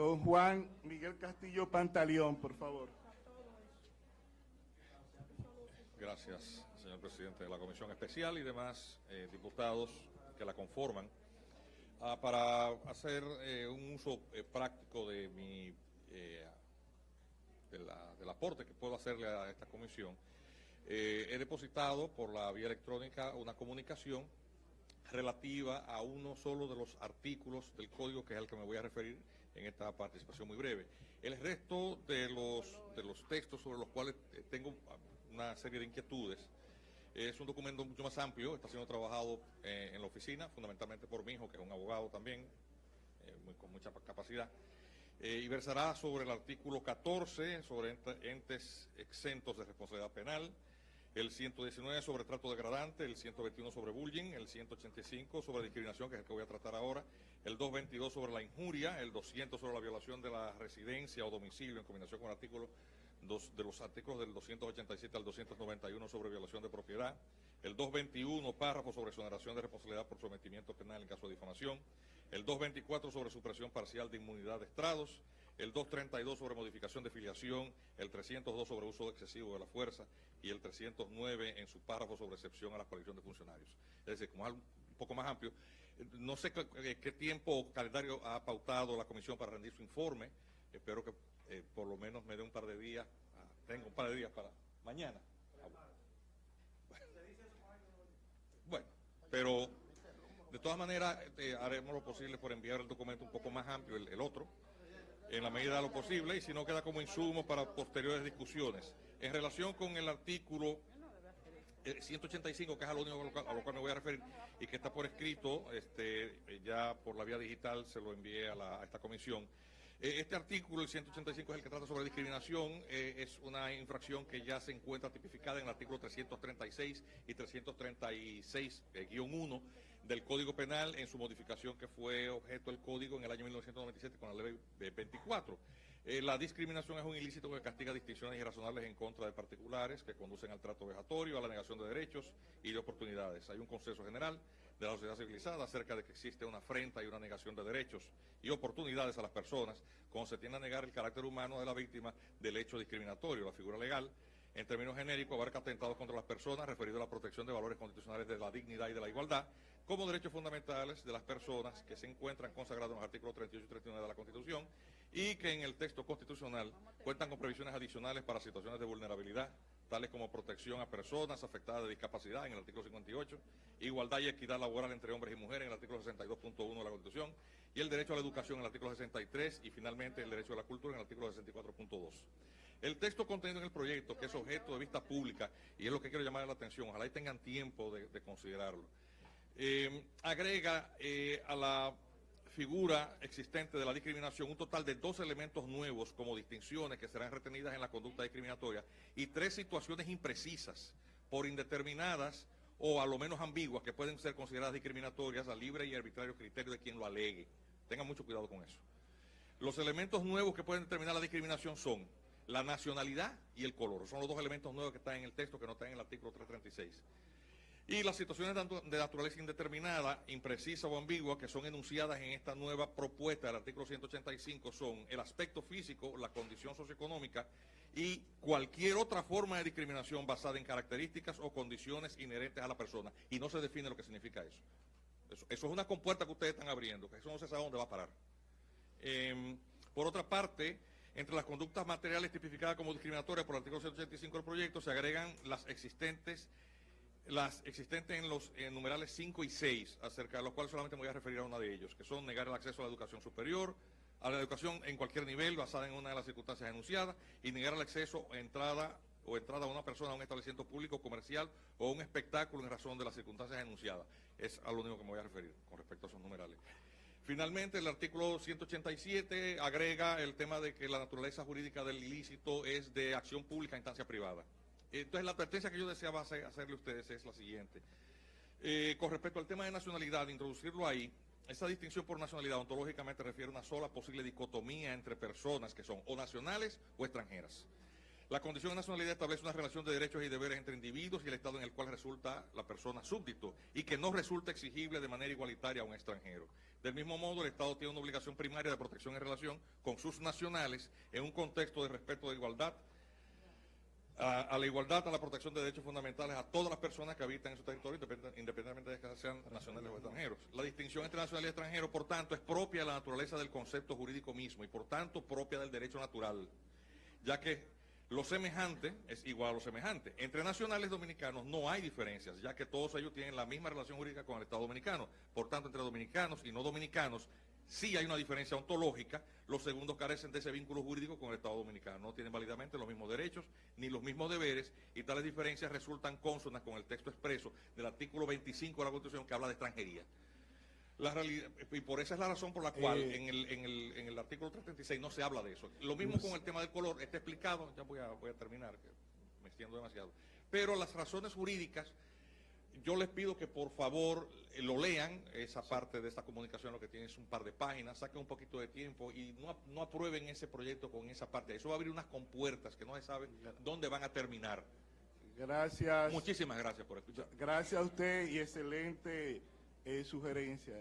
Don Juan Miguel Castillo Pantaleón, por favor. Gracias, señor presidente de la Comisión Especial y demás diputados que la conforman. Para hacer un uso práctico de del aporte que puedo hacerle a esta comisión, he depositado por la vía electrónica una comunicación relativa a uno solo de los artículos del código, que es al que me voy a referir en esta participación muy breve. El resto de los textos sobre los cuales tengo una serie de inquietudes es un documento mucho más amplio, está siendo trabajado en la oficina, fundamentalmente por mi hijo, que es un abogado también, con mucha capacidad, y versará sobre el artículo 14, sobre entes exentos de responsabilidad penal, el 119 sobre trato degradante, el 121 sobre bullying, el 185 sobre discriminación, que es el que voy a tratar ahora, el 222 sobre la injuria, el 200 sobre la violación de la residencia o domicilio en combinación con el artículo de los artículos del 287 al 291 sobre violación de propiedad, el 221 párrafo sobre exoneración de responsabilidad por sometimiento penal en caso de difamación, el 224 sobre supresión parcial de inmunidad de estrados, el 232 sobre modificación de filiación, el 302 sobre uso excesivo de la fuerza y el 309 en su párrafo sobre excepción a la coalición de funcionarios. Es decir, como es un poco más amplio, no sé qué tiempo o calendario ha pautado la comisión para rendir su informe. Espero que por lo menos me dé un par de días, tengo un par de días para mañana. Bueno, pero de todas maneras haremos lo posible por enviar el documento un poco más amplio, el otro, en la medida de lo posible, y si no queda como insumo para posteriores discusiones. En relación con el artículo 185, que es a lo único a lo cual me voy a referir, y que está por escrito, ya por la vía digital se lo envié a esta comisión. Este artículo, el 185, es el que trata sobre discriminación, es una infracción que ya se encuentra tipificada en el artículo 336 y 336-1 del Código Penal, en su modificación que fue objeto del Código en el año 1997 con la Ley 24. La discriminación es un ilícito que castiga distinciones irrazonables en contra de particulares que conducen al trato vejatorio, a la negación de derechos y de oportunidades. Hay un consenso general de la sociedad civilizada acerca de que existe una afrenta y una negación de derechos y oportunidades a las personas cuando se tiende a negar el carácter humano de la víctima del hecho discriminatorio. La figura legal, en términos genéricos, abarca atentados contra las personas referido a la protección de valores constitucionales de la dignidad y de la igualdad como derechos fundamentales de las personas que se encuentran consagrados en los artículos 38 y 39 de la Constitución y que en el texto constitucional cuentan con previsiones adicionales para situaciones de vulnerabilidad, tales como protección a personas afectadas de discapacidad en el artículo 58, igualdad y equidad laboral entre hombres y mujeres en el artículo 62.1 de la Constitución, y el derecho a la educación en el artículo 63, y finalmente el derecho a la cultura en el artículo 64.2. El texto contenido en el proyecto, que es objeto de vista pública, y es lo que quiero llamar la atención, ojalá y tengan tiempo de considerarlo, agrega a la figura existente de la discriminación un total de 2 elementos nuevos como distinciones que serán retenidas en la conducta discriminatoria y 3 situaciones imprecisas, por indeterminadas o a lo menos ambiguas, que pueden ser consideradas discriminatorias a libre y arbitrario criterio de quien lo alegue. Tengan mucho cuidado con eso. Los elementos nuevos que pueden determinar la discriminación son la nacionalidad y el color. Son los 2 elementos nuevos que están en el texto, que no están en el artículo 336. Y las situaciones de naturaleza indeterminada, imprecisa o ambigua que son enunciadas en esta nueva propuesta del artículo 185 son el aspecto físico, la condición socioeconómica y cualquier otra forma de discriminación basada en características o condiciones inherentes a la persona. Y no se define lo que significa eso. Eso es una compuerta que ustedes están abriendo, que eso no se sabe dónde va a parar. Por otra parte, entre las conductas materiales tipificadas como discriminatorias por el artículo 185 del proyecto se agregan las existentes en los numerales 5 y 6, acerca de los cuales solamente me voy a referir a una de ellos, que son negar el acceso a la educación superior, a la educación en cualquier nivel basada en una de las circunstancias enunciadas, y negar el acceso a entrada a una persona a un establecimiento público, comercial o a un espectáculo en razón de las circunstancias enunciadas. Es a lo único que me voy a referir con respecto a esos numerales. Finalmente, el artículo 187 agrega el tema de que la naturaleza jurídica del ilícito es de acción pública a instancia privada. Entonces, la advertencia que yo deseaba hacerle a ustedes es la siguiente. Con respecto al tema de nacionalidad, de introducirlo ahí, esa distinción por nacionalidad ontológicamente refiere a una sola posible dicotomía entre personas que son o nacionales o extranjeras. La condición de nacionalidad establece una relación de derechos y deberes entre individuos y el Estado en el cual resulta la persona súbdito y que no resulta exigible de manera igualitaria a un extranjero. Del mismo modo, el Estado tiene una obligación primaria de protección en relación con sus nacionales en un contexto de respeto de igualdad, a la igualdad, a la protección de derechos fundamentales a todas las personas que habitan en su territorio, independientemente de que sean nacionales o extranjeros. La distinción entre nacional y extranjero, por tanto, es propia de la naturaleza del concepto jurídico mismo y, por tanto, propia del derecho natural, ya que lo semejante es igual a lo semejante. Entre nacionales dominicanos no hay diferencias, ya que todos ellos tienen la misma relación jurídica con el Estado dominicano. Por tanto, entre dominicanos y no dominicanos sí hay una diferencia ontológica. Los segundos carecen de ese vínculo jurídico con el Estado dominicano. No tienen válidamente los mismos derechos ni los mismos deberes, y tales diferencias resultan cónsonas con el texto expreso del artículo 25 de la Constitución, que habla de extranjería. La realidad, y por esa es la razón por la cual en el artículo 336 no se habla de eso. Lo mismo con el tema del color, está explicado, ya voy a terminar, que me extiendo demasiado. Pero las razones jurídicas, yo les pido que por favor lo lean, esa parte de esta comunicación, lo que tiene es un par de páginas, saquen un poquito de tiempo y no aprueben ese proyecto con esa parte. Eso va a abrir unas compuertas que no se sabe dónde van a terminar. Gracias. Muchísimas gracias por escuchar. Gracias a usted y excelente sugerencia.